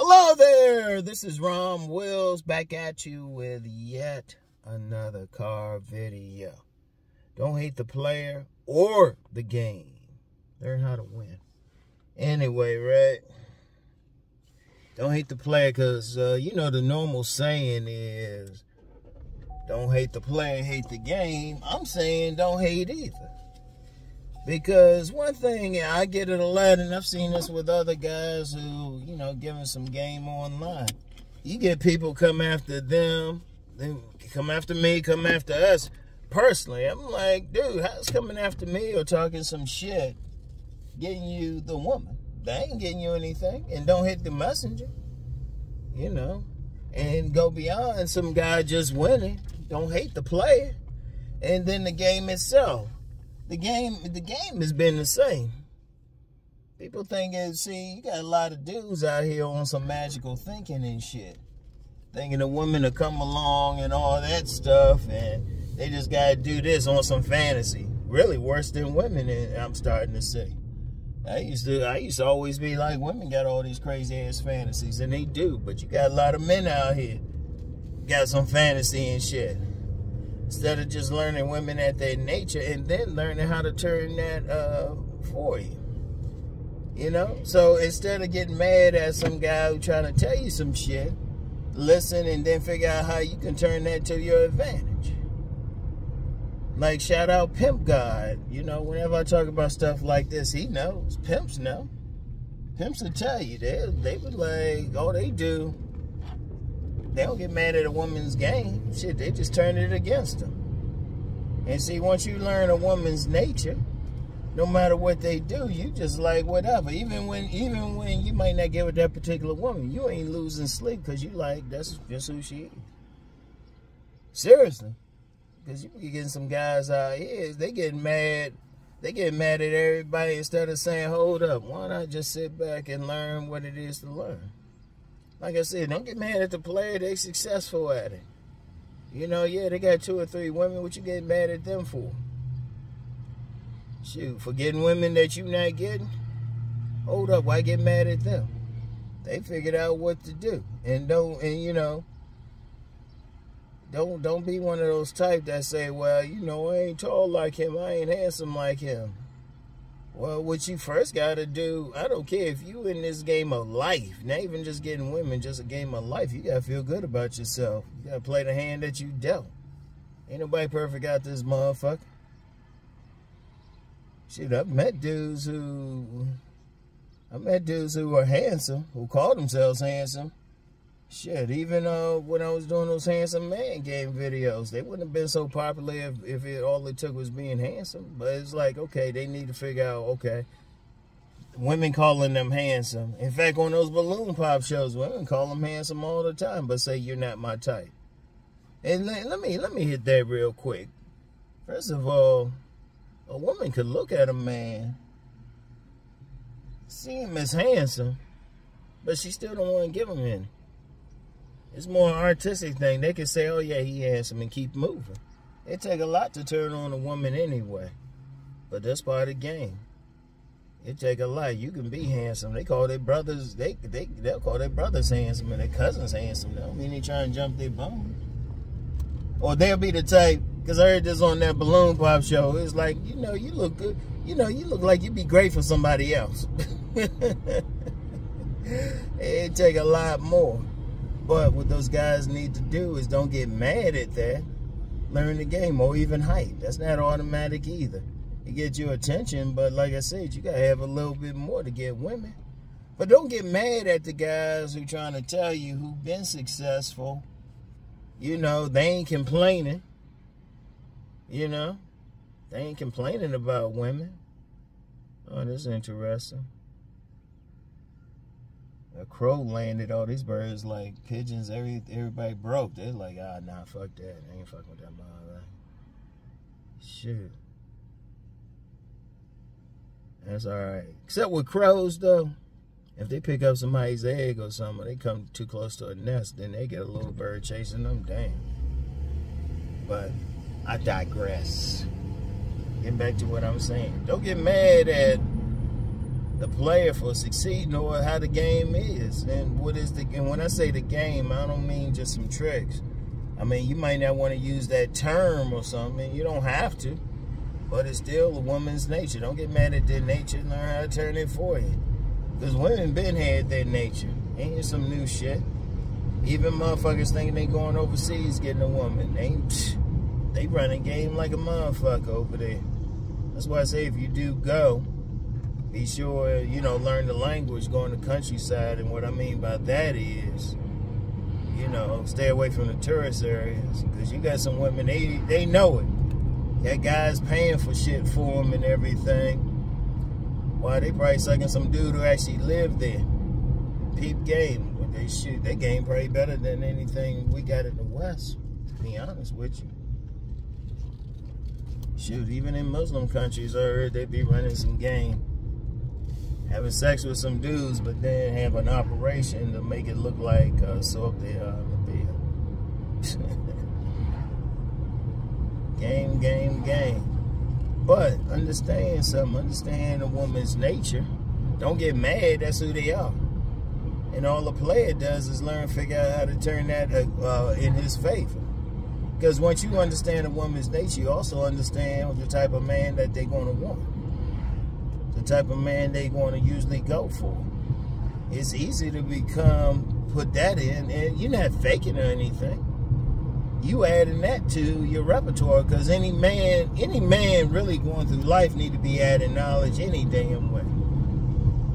Hello there, this is Rom Wills back at you with yet another car video. Don't hate the player or the game. Learn how to win. Anyway, right? Don't hate the player because, you know, the normal saying is don't hate the player, hate the game. I'm saying don't hate either. Because one thing, I get it a lot, and I've seen this with other guys who, you know, giving some game online. You get people come after them, then come after me, come after us. Personally, I'm like, dude, how's coming after me or talking some shit getting you the woman? They ain't getting you anything. And don't hit the messenger, you know. And go beyond some guy just winning. Don't hate the player. And then the game itself. The game has been the same. People thinking, see, you got a lot of dudes out here on some magical thinking and shit. Thinking a woman to come along and all that stuff, and they just got to do this on some fantasy. Really worse than women, and I'm starting to see. I used to always be like, women got all these crazy ass fantasies, and they do, but you got a lot of men out here got some fantasy and shit. Instead of just learning women at their nature and then learning how to turn that for you. You know? So instead of getting mad at some guy who trying to tell you some shit, listen and then figure out how you can turn that to your advantage. Like, shout out Pimp God. You know, whenever I talk about stuff like this, he knows. Pimps know. Pimps will tell you. They be like, oh, they do. They don't get mad at a woman's game. Shit, they just turn it against them. And see, once you learn a woman's nature, no matter what they do, you just like whatever. Even when you might not get with that particular woman, you ain't losing sleep because you like, that's just who she is. Seriously. Because you be getting some guys out here, they get mad at everybody instead of saying, hold up, why not just sit back and learn what it is to learn? Like I said, don't get mad at the player. They successful at it. You know, yeah, they got 2 or 3 women. What you get mad at them for? Shoot, for getting women that you not getting? Hold up, why get mad at them? They figured out what to do. And you know, don't be one of those type that say, well, you know, I ain't tall like him. I ain't handsome like him. Well, what you first got to do, I don't care if you in this game of life, not even just getting women, just a game of life, you got to feel good about yourself. You got to play the hand that you dealt. Ain't nobody perfect out this motherfucker. Shit, I've met dudes who are handsome, who call themselves handsome. Shit, even when I was doing those handsome man game videos, they wouldn't have been so popular if all it took was being handsome. But it's like, okay, they need to figure out, okay, women calling them handsome. In fact, on those balloon pop shows, women call them handsome all the time, but say you're not my type. And let me hit that real quick. First of all, a woman could look at a man, see him as handsome, but she still don't want to give him any. It's more an artistic thing. They can say, oh, yeah, he handsome and keep moving. It take a lot to turn on a woman anyway. But that's part of the game. It take a lot. You can be handsome. They call their brothers, they'll call their brothers handsome and their cousins handsome. That don't mean they try and jump their bone. Or they'll be the type, because I heard this on that balloon pop show. It's like, you know, you look good. You know, you look like you'd be great for somebody else. It take a lot more. But what those guys need to do is don't get mad at that. Learn the game, or even height. That's not automatic either. It gets your attention, but like I said, you got to have a little bit more to get women. But don't get mad at the guys who trying to tell you who've been successful. You know, they ain't complaining. You know, they ain't complaining about women. Oh, this is interesting. A crow landed, all these birds like pigeons, everybody broke. They're like, ah, nah, fuck that. I ain't fucking with that mother. Shoot. That's alright. Except with crows, though. If they pick up somebody's egg or something, they come too close to a nest, then they get a little bird chasing them. Damn. But I digress. Getting back to what I'm saying. Don't get mad at the player for succeeding or how the game is. And what is and when I say the game, I don't mean just some tricks. I mean, you might not want to use that term or something. You don't have to. But it's still a woman's nature. Don't get mad at their nature. Learn how to turn it for you. Because women been had their nature. Ain't some new shit. Even motherfuckers thinking they going overseas getting a woman. They run a game like a motherfucker over there. That's why I say if you do go, be sure, you know, learn the language, go in the countryside. And what I mean by that is, you know, stay away from the tourist areas. Because you got some women, they know it. That guy's paying for shit for them and everything. Why, they probably sucking some dude who actually lived there. Peep game. When they shoot, that game probably better than anything we got in the West, to be honest with you. Shoot, even in Muslim countries, I heard they be running some game. Having sex with some dudes, but then have an operation to make it look like game. But understand something. Understand a woman's nature. Don't get mad. That's who they are. And all the player does is learn, figure out how to turn that in his favor. Because once you understand a woman's nature, you also understand the type of man that they're going to want. The type of man they're going to usually go for. It's easy to put that in, and you're not faking or anything. You adding that to your repertoire, because any man really going through life need to be adding knowledge any damn way.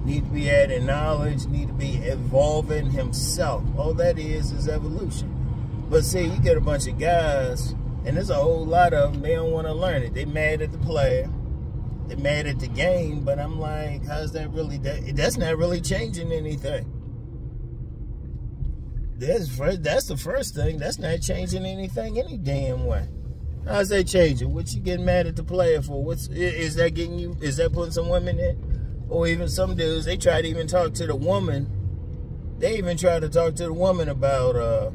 Need to be adding knowledge, need to be evolving himself. All that is evolution. But see, you get a bunch of guys, and there's a whole lot of them, they don't want to learn it. They mad at the player. They mad at the game, but I'm like, how's that really, that's not really changing anything. That's the first thing. That's not changing anything any damn way. How's that changing? What you getting mad at the player for? Is that putting some women in? Or even some dudes, they try to even talk to the woman. They even try to talk to the woman about,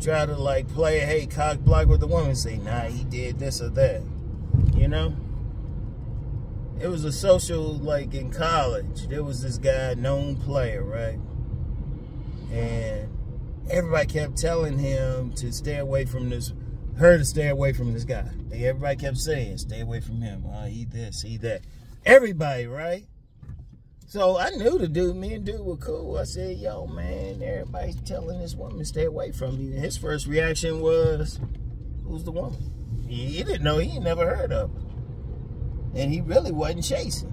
try to like play, hey, cock block with the woman. Say, nah, he did this or that. You know? It was a social, like in college, there was this guy, known player, right? And everybody kept telling him to stay away from this, her to stay away from this guy. Everybody kept saying, stay away from him. He this, he that. Everybody, right? So I knew the dude, me and dude were cool. I said, yo, man, everybody's telling this woman to stay away from me. And his first reaction was, who's the woman? He didn't know, he never heard of her. And he really wasn't chasing.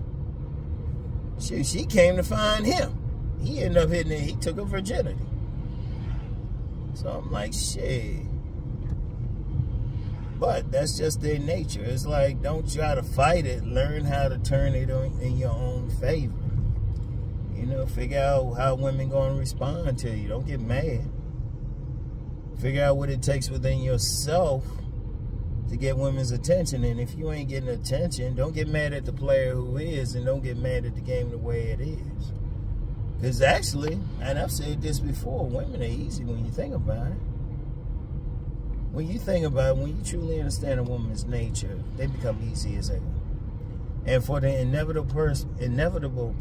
She came to find him. He ended up hitting it. He took her virginity. So I'm like, shit. But that's just their nature. It's like, don't try to fight it. Learn how to turn it in your own favor. You know, figure out how women going to respond to you. Don't get mad. Figure out what it takes within yourself to get women's attention. And if you ain't getting attention, don't get mad at the player who is, and don't get mad at the game the way it is. Because actually, and I've said this before, women are easy when you think about it. When you think about it, when you truly understand a woman's nature, they become easy as hell. And for the inevitable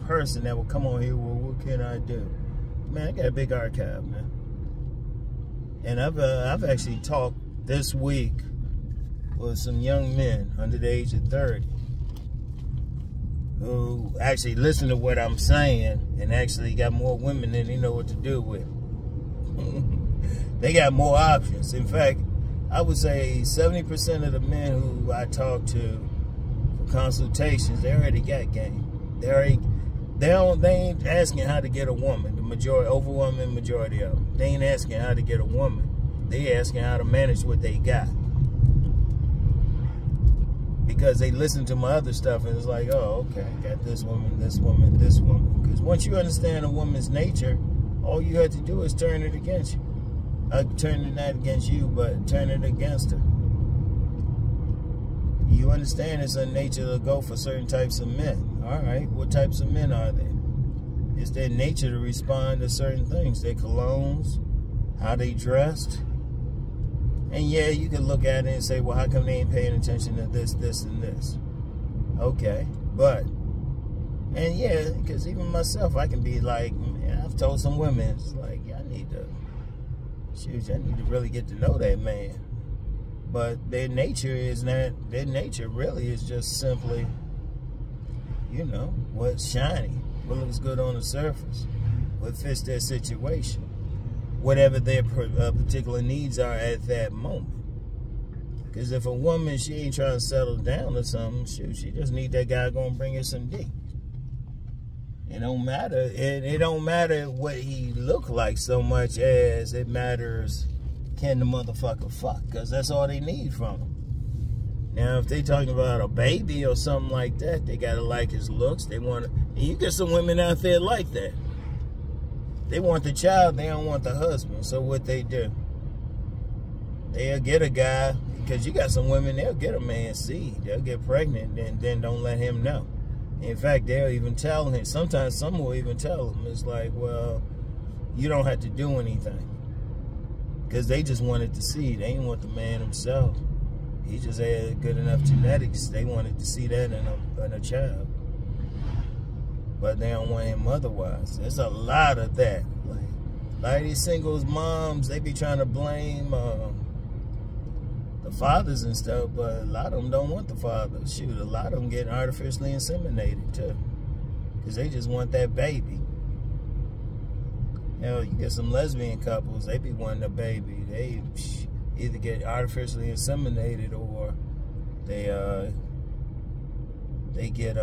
person that will come on here, well, what can I do? Man, I got a big archive, man. And I've actually talked this week with some young men under the age of 30 who actually listen to what I'm saying and actually got more women than they know what to do with. They got more options. In fact, I would say 70% of the men who I talk to for consultations, they already got game. They ain't asking how to get a woman. The overwhelming majority of them. They ain't asking how to get a woman. They asking how to manage what they got. Because they listen to my other stuff and it's like, oh, okay, got this woman, this woman, this woman. Because once you understand a woman's nature, all you have to do is turn it against you. Turn it not against you, but turn it against her. You understand it's a nature to go for certain types of men. All right, what types of men are they? It's their nature to respond to certain things. Their colognes, how they dressed. And yeah, you can look at it and say, well, how come they ain't paying attention to this, this, and this? Okay, but And yeah, because even myself, I can be like, man, I've told some women, it's like, yeah, I need to really get to know that man. But their nature really is just simply, you know, what's shiny, what looks good on the surface, what fits their situation, whatever their particular needs are at that moment. Because if a woman, she ain't trying to settle down or something, shoot, she just need that guy gonna bring her some D. It don't matter. It don't matter what he look like so much as it matters can the motherfucker fuck, because that's all they need from him. Now, if they talking about a baby or something like that, they gotta like his looks. They want to, and you get some women out there like that. They want the child, they don't want the husband. So what they do? They'll get a guy, because you got some women, they'll get a man's seed. They'll get pregnant and then don't let him know. In fact, they'll even tell him. Sometimes some will even tell him. It's like, well, you don't have to do anything. Because they just wanted to see. They didn't want the man himself. He just had good enough genetics. They wanted to see that in a child. But they don't want him otherwise. There's a lot of that. Like a lot of these singles moms, they be trying to blame the fathers and stuff, but a lot of them don't want the father. Shoot, a lot of them getting artificially inseminated too, because they just want that baby. You know, you get some lesbian couples, they be wanting a baby. They either get artificially inseminated or they get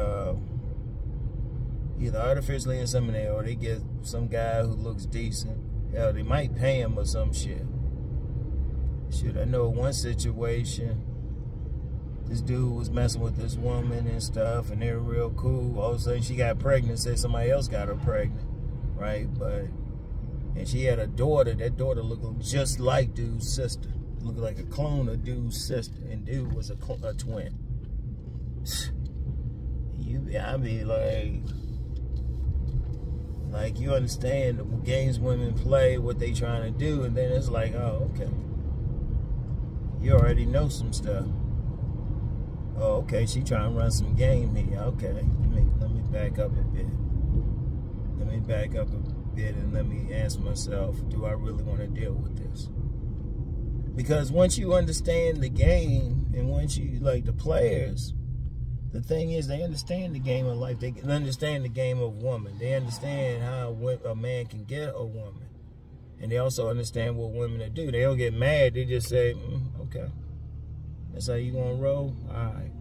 either artificially inseminated or they get some guy who looks decent. Hell, they might pay him or some shit. Shoot, I know one situation, this dude was messing with this woman and stuff, and they were real cool. All of a sudden, she got pregnant, said somebody else got her pregnant, right? And she had a daughter. That daughter looked just like dude's sister. Looked like a clone of dude's sister, and dude was a twin. I mean, like you understand the games women play, what they trying to do, and then it's like, oh, okay. You already know some stuff. Oh, okay, she trying to run some game here. Okay, let me back up a bit. Let me back up a bit and let me ask myself, do I really want to deal with this? Because once you understand the game, and once you, like the players, the thing is they understand the game of life. They understand the game of woman. They understand how a man can get a woman. And they also understand what women do. They don't get mad. They just say, okay, that's how you gonna roll? All right.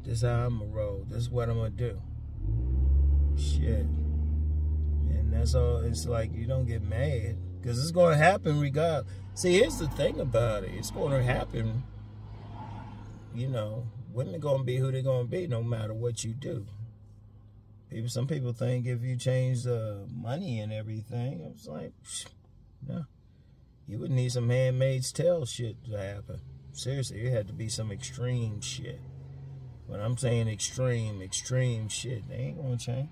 This is how I'm gonna roll. This is what I'm gonna do. Shit. And that's all. It's like you don't get mad. Because it's gonna happen regardless. See, here's the thing about it. It's gonna happen, you know, women gonna be who they're gonna be no matter what you do. Some people think if you change the money and everything, it's like, no. You would need some Handmaid's Tale shit to happen. Seriously, it had to be some extreme shit. When I'm saying extreme shit, they ain't gonna change.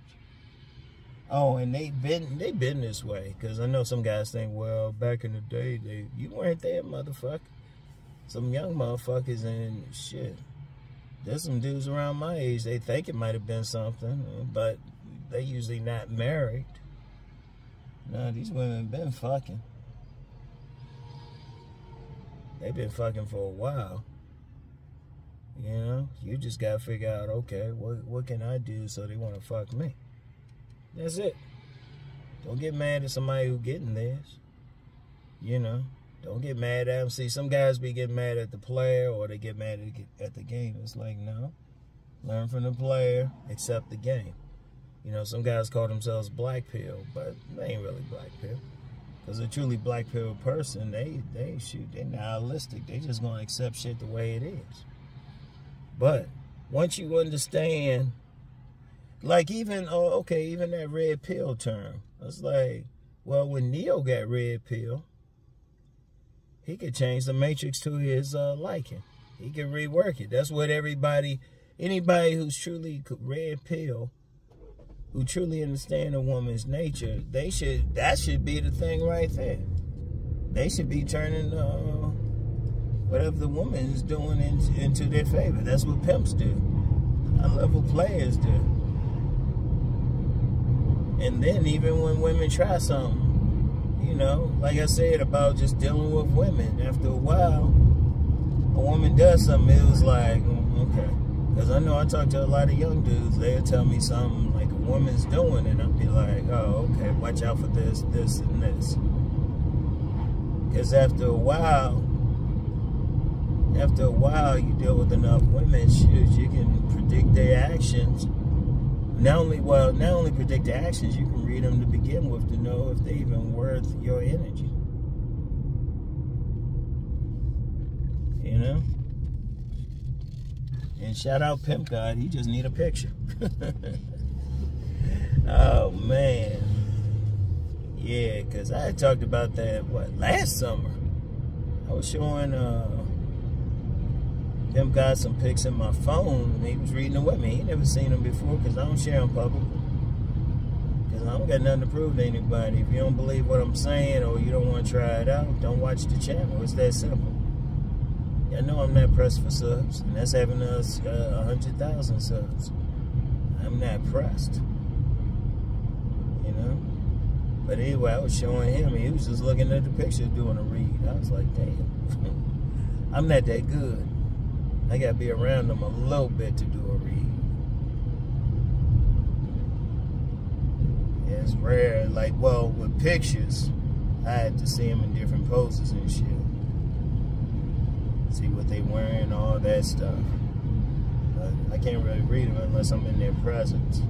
Oh, and they been this way. Because I know some guys think, well, back in the day, you weren't there, motherfucker. Some young motherfuckers and shit. There's some dudes around my age, they think it might have been something, but they usually not married. No, these women been fucking. They've been fucking for a while. You know, you just gotta figure out, okay, what can I do so they want to fuck me? That's it. Don't get mad at somebody who getting theirs. You know, don't get mad at them. See, some guys be getting mad at the player or they get mad at the game. It's like, no. Learn from the player, accept the game. You know, some guys call themselves black pill, but they ain't really black pill. Because a truly black pill person, they nihilistic. They just gonna accept shit the way it is. But once you understand, like even, even that red pill term, it's like, well, when Neo got red pill, he could change the matrix to his liking. He could rework it. That's what anybody who's truly red pill, who truly understand a woman's nature, that should be the thing right there. They should be turning whatever the woman is doing into their favor. That's what pimps do. I love what players do. And then even when women try something, you know, like I said about just dealing with women, after a while, a woman does something, it was like, okay. Because I know I talk to a lot of young dudes, they'll tell me something like a woman's doing, and I'll be like, oh, okay, watch out for this, this, and this. Because after a while, you deal with enough women, shoot, you can predict their actions. Not only predict their actions, you can read them to begin with to know if they're even worth your energy. You know? And shout out Pimp God, he just need a picture. Oh, man. Yeah, because I had talked about that, last summer. I was showing Pimp God some pics in my phone, and he was reading them with me. He never seen them before because I don't share them publicly. Because I don't got nothing to prove to anybody. If you don't believe what I'm saying or you don't want to try it out, don't watch the channel. It's that simple. I know I'm not pressed for subs, and that's having us 100,000 subs. I'm not pressed, you know. But anyway, I was showing him, and he was just looking at the picture doing a read. I was like, damn, I'm not that good. I gotta be around them a little bit to do a read. Yeah, it's rare. Like, well, with pictures, I had to see them in different poses and shit. See what they wearing, all that stuff. But I can't really read them unless I'm in their presence.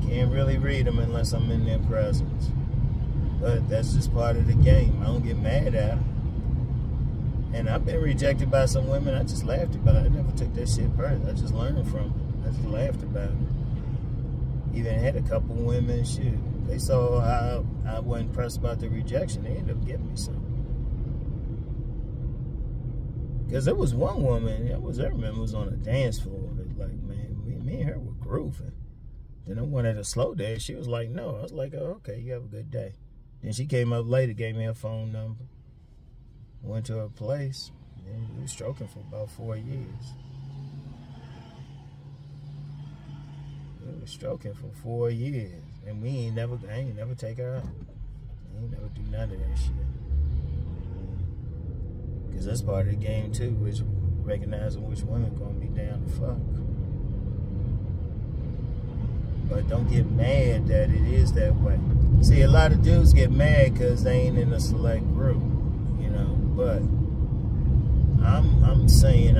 Can't really read them unless I'm in their presence. But that's just part of the game. I don't get mad at them. And I've been rejected by some women. I just laughed about it. I never took that shit personal. I just learned from it. I just laughed about it. Even had a couple women, shit. They saw how I wasn't pressed about the rejection. They ended up giving me some. Because there was one woman, I remember, was on a dance floor. Like, man, me and her were grooving. Then I wanted a slow dance. She was like, no. I was like, oh, okay, you have a good day. Then she came up later, gave me her phone number. Went to her place, and we were stroking for about 4 years. We were stroking for 4 years. And I ain't never take her out. I ain't never do none of that shit. Because that's part of the game too, which recognizing which women gonna be down to fuck. But don't get mad that it is that way. See, a lot of dudes get mad because they ain't in a select group, you know. But I'm saying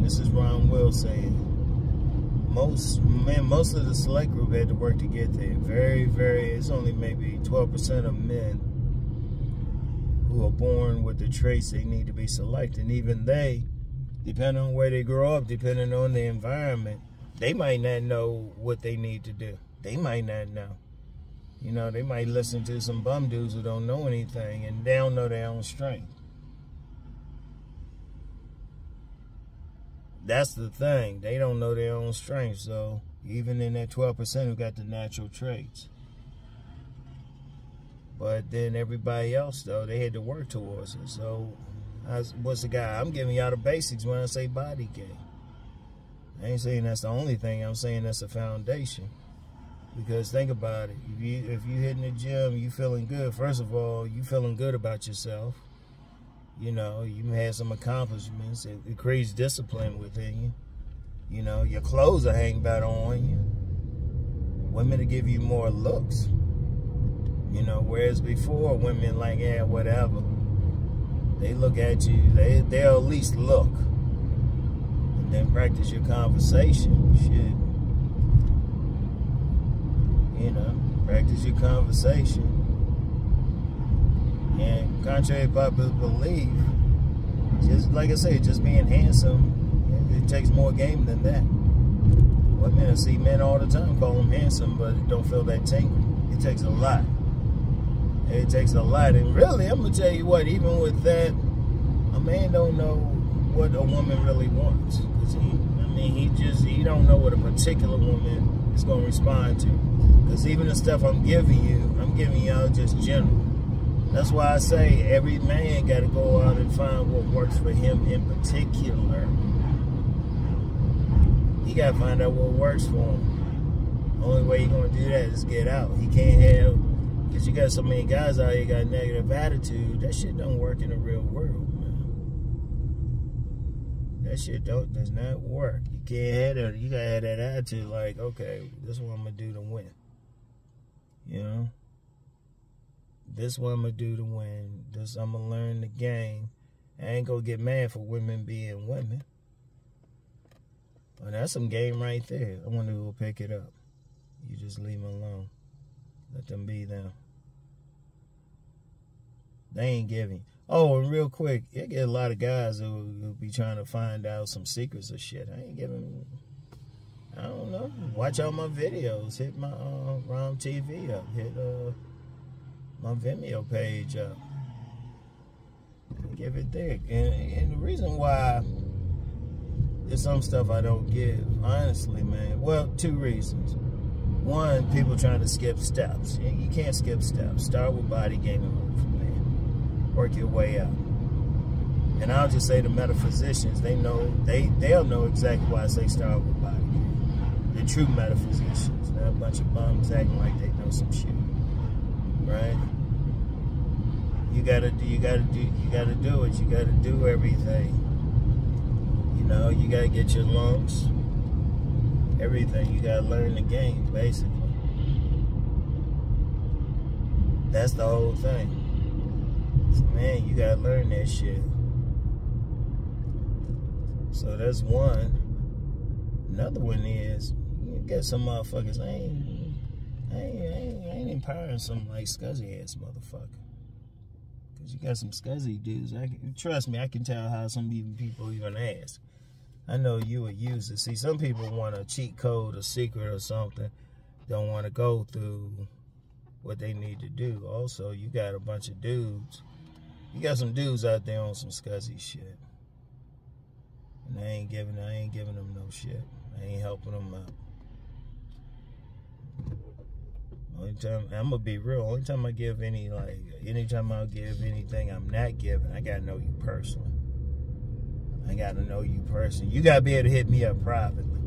this is Rom Wills saying. Most of the select group had to work to get there. It's only maybe 12% of men who are born with the traits they need to be selected. And even they, depending on where they grow up, depending on the environment, they might not know what they need to do. They might not know. You know, they might listen to some bum dudes who don't know anything and they don't know their own strength. That's the thing. They don't know their own strength. So even in that 12% who got the natural traits. But then everybody else, though, they had to work towards it. So, what's the guy? I'm giving y'all the basics when I say body game. I ain't saying that's the only thing. I'm saying that's a foundation. Because think about it. If you hitting the gym, you feeling good. First of all, you feeling good about yourself. You know, you had some accomplishments. It creates discipline within you. You know, your clothes will hang better on you. Women will give you more looks. You know, whereas before, women like, yeah, whatever. They look at you, they'll at least look. And then practice your conversation. Shit. You know, practice your conversation. And contrary to popular belief, just like I say, just being handsome, it takes more game than that. Women, I see men all the time call them handsome, but don't feel that tingle. It takes a lot. It takes a lot. And really, I'm going to tell you what, even with that, a man don't know what a woman really wants. Because he don't know what a particular woman is going to respond to. Because even the stuff I'm giving y'all just general. That's why I say every man got to go out and find what works for him in particular. He got to find out what works for him. Only way you're going to do that is get out. He can't have, because you got so many guys out here got negative attitude. That shit don't work in the real world, man. That shit does not work. You can't have that. You got to have that attitude like, okay, this is what I'm going to do to win. You know? This is what I'm going to do to win. This, I'm going to learn the game. I ain't going to get mad for women being women. Well, that's some game right there. I wonder who will pick it up. You just leave them alone. Let them be them. They ain't giving. Oh, and real quick, you get a lot of guys who be trying to find out some secrets of shit. I ain't giving. I don't know. Watch all my videos. Hit my Rom TV up. Hit my Vimeo page up. Give it there. And the reason why there's some stuff I don't give, honestly, man. Well, two reasons. One, people trying to skip steps. You can't skip steps. Start with body game and work from there. Work your way up. And I'll just say the metaphysicians, they'll know exactly why I say start with body game. The true metaphysicians. They're a bunch of bums acting like they know some shit. Right? You gotta do it. You gotta do everything. You know, you gotta get your lumps. Everything. You gotta learn the game, basically. That's the whole thing. So, man, you gotta learn that shit. So that's one. Another one is, you get some motherfuckers. I ain't empowering some like scuzzy ass motherfucker. Cause you got some scuzzy dudes. Trust me, I can tell how some people even ask. I know you would use it. See, some people want a cheat code, a secret or something. Don't want to go through what they need to do. Also, you got a bunch of dudes. You got some dudes out there on some scuzzy shit. And I ain't giving them no shit. I ain't helping them out. Only time, I'm gonna be real. Only time I give anytime I'll give anything I'm not giving, I gotta know you personally. I gotta know you personally. You gotta be able to hit me up privately.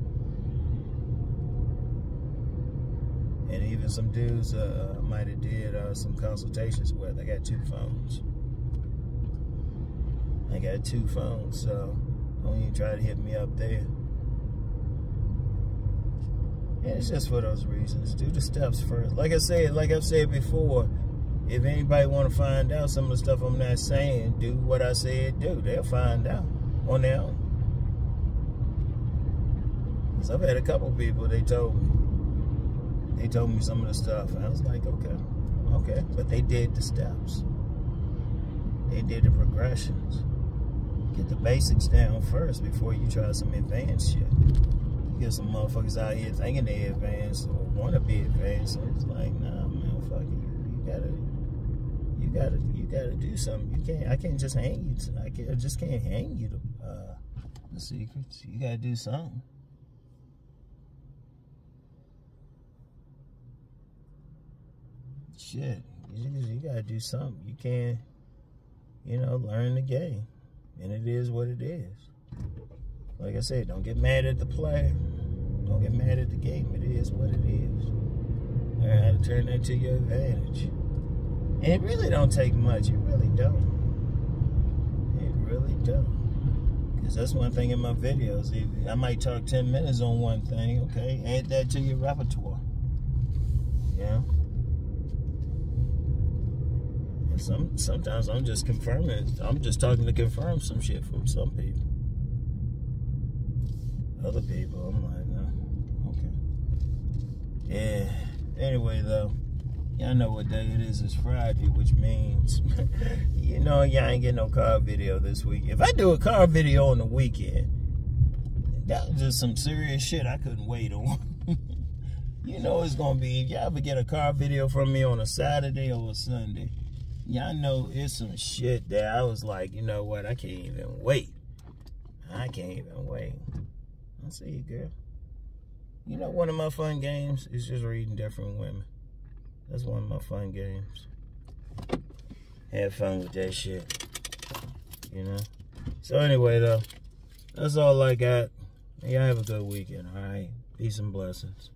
And even some dudes might have did some consultations with. I got 2 phones. So don't even try to hit me up there. Yeah, it's just for those reasons. Do the steps first. Like I've said before, if anybody want to find out some of the stuff I'm not saying, do what I said do. They'll find out on their own. Because I've had a couple people, they told me some of the stuff. And I was like, okay. But they did the steps. They did the progressions. Get the basics down first before you try some advanced shit. You get some motherfuckers out here thinking they advanced or want to be advanced. And it's like, nah, man, fuck it. You gotta do something. I can't just hang you. I just can't hang you the secrets. You gotta do something. Shit, you gotta do something. You can't, learn the game. And it is what it is. Like I said, don't get mad at the player. Don't get mad at the game. It is what it is. Learn how to turn that to your advantage. And it really don't take much. It really don't. It really don't. Because that's one thing in my videos. I might talk 10 minutes on one thing, okay? Add that to your repertoire. Yeah? Sometimes I'm just confirming. I'm just talking to confirm some shit from some people. Other people, I'm like, no, okay. Yeah. Anyway, though, y'all know what day it is. It's Friday, which means, y'all ain't getting no car video this week. If I do a car video on the weekend, that was just some serious shit I couldn't wait on. It's gonna be, if y'all ever get a car video from me on a Saturday or a Sunday, y'all know it's some shit that I was like, you know what, I can't even wait. I see you, girl. One of my fun games is just reading different women. That's one of my fun games. Have fun with that shit. So anyway, though, that's all I got. Y'all have a good weekend, all right? Peace and blessings.